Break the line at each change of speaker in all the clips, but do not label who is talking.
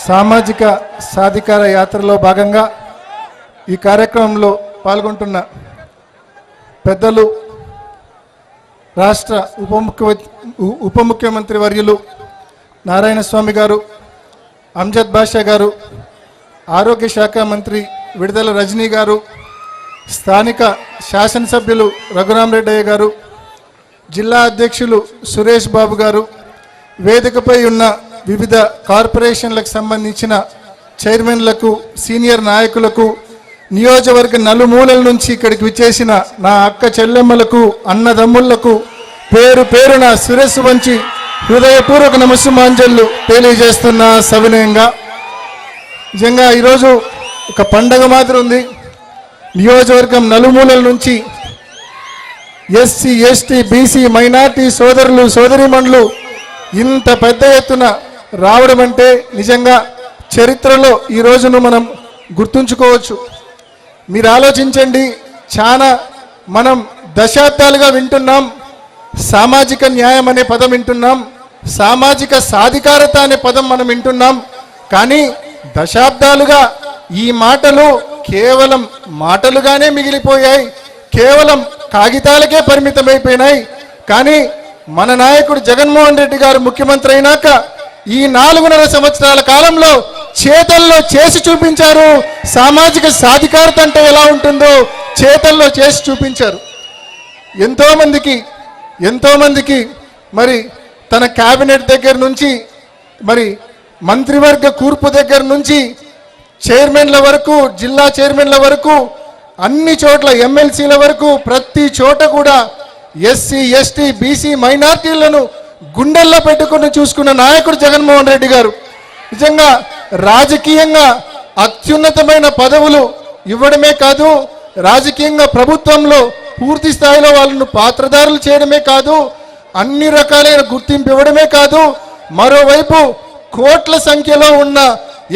సామాజిక సాధికార యాత్రలో భాగంగా ఈ కార్యక్రమంలో పాల్గొంటున్న పెద్దలు రాష్ట్ర ఉప ముఖ్యమంత్రి వర్యులు నారాయణ స్వామి గారు, అంజద్ బాషా గారు, ఆరోగ్య శాఖ మంత్రి విడుదల రజనీ గారు, స్థానిక శాసనసభ్యులు రఘురామరెడ్డయ్య గారు, జిల్లా అధ్యక్షులు సురేష్ బాబు గారు, వేదికపై ఉన్న వివిధ కార్పొరేషన్లకు సంబంధించిన చైర్మన్లకు, సీనియర్ నాయకులకు, నియోజకవర్గ నలుమూలల నుంచి ఇక్కడికి విచ్చేసిన నా అక్క చెల్లెమ్మలకు, అన్నదమ్ముళ్లకు పేరు పేరున శిరస్సు వంచి హృదయపూర్వక నమస్సుమాంజలు తెలియజేస్తున్న సవినయంగా. నిజంగా ఈరోజు ఒక పండగ మాదిరి ఉంది. నియోజకవర్గం నలుమూలల నుంచి ఎస్సీ, ఎస్టీ, బీసీ, మైనార్టీ సోదరులు సోదరీమణులు ఇంత పెద్ద ఎత్తున రావడం అంటే నిజంగా చరిత్రలో ఈ రోజును మనం గుర్తుంచుకోవచ్చు. మీరు ఆలోచించండి, చాలా మనం దశాబ్దాలుగా వింటున్నాం, సామాజిక న్యాయం అనే పదం వింటున్నాం, సామాజిక సాధికారత అనే పదం మనం వింటున్నాం. కానీ దశాబ్దాలుగా ఈ మాటలు కేవలం మాటలుగానే మిగిలిపోయాయి, కేవలం కాగితాలకే పరిమితమైపోయినాయి. కానీ మన నాయకుడు జగన్మోహన్ రెడ్డి గారు ముఖ్యమంత్రి అయినాక ఈ 4.5 సంవత్సరాల కాలంలో చేతల్లో చేసి చూపించారు. సామాజిక సాధికారత అంటే ఎలా ఉంటుందో చేతల్లో చేసి చూపించారు. ఎంతోమందికి మరి తన క్యాబినెట్ దగ్గర నుంచి, మరి మంత్రివర్గ కూర్పు దగ్గర నుంచి చైర్మన్ల వరకు, జిల్లా చైర్మన్ల వరకు, అన్ని చోట్ల ఎమ్మెల్సీల వరకు ప్రతి చోట కూడా ఎస్సీ, ఎస్టీ, బీసీ, మైనార్టీలను గుండెల్లో పెట్టుకుని చూసుకున్న నాయకుడు జగన్మోహన్ రెడ్డి గారు. నిజంగా రాజకీయంగా అత్యున్నతమైన పదవులు ఇవ్వడమే కాదు, రాజకీయంగా ప్రభుత్వంలో పూర్తి స్థాయిలో వాళ్ళను పాత్రదారులు చేయడమే కాదు, అన్ని రకాలైన గుర్తింపు ఇవ్వడమే కాదు, మరోవైపు కోట్ల సంఖ్యలో ఉన్న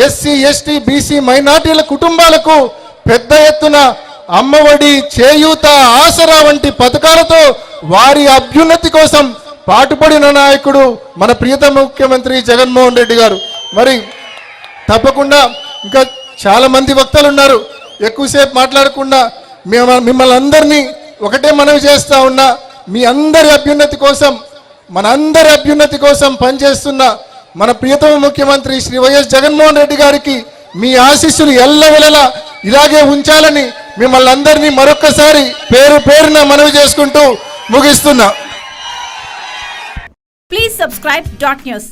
ఎస్సీ, ఎస్టీ, బీసీ, మైనార్టీల కుటుంబాలకు పెద్ద ఎత్తున అమ్మఒడి, చేయూత, ఆసరా వంటి పథకాలతో వారి అభ్యున్నతి కోసం పాటుపడిన నాయకుడు మన ప్రియతమ ముఖ్యమంత్రి జగన్మోహన్ రెడ్డి గారు. మరి తప్పకుండా ఇంకా చాలా మంది వక్తలు ఉన్నారు, ఎక్కువసేపు మాట్లాడకుండా మిమ్మల్ని అందరినీ ఒకటే మనవి చేస్తా ఉన్నా, మీ అందరి అభ్యున్నతి కోసం, మనందరి అభ్యున్నతి కోసం పనిచేస్తున్న మన ప్రియతమ ముఖ్యమంత్రి శ్రీ వైఎస్ జగన్మోహన్ రెడ్డి గారికి మీ ఆశీస్సులు ఎల్లవెల్లలా ఇలాగే ఉంచాలని మిమ్మల్ని అందరినీ మరొక్కసారి పేరు పేరున మనవి చేసుకుంటూ ముగిస్తున్నా.
Please subscribe .news.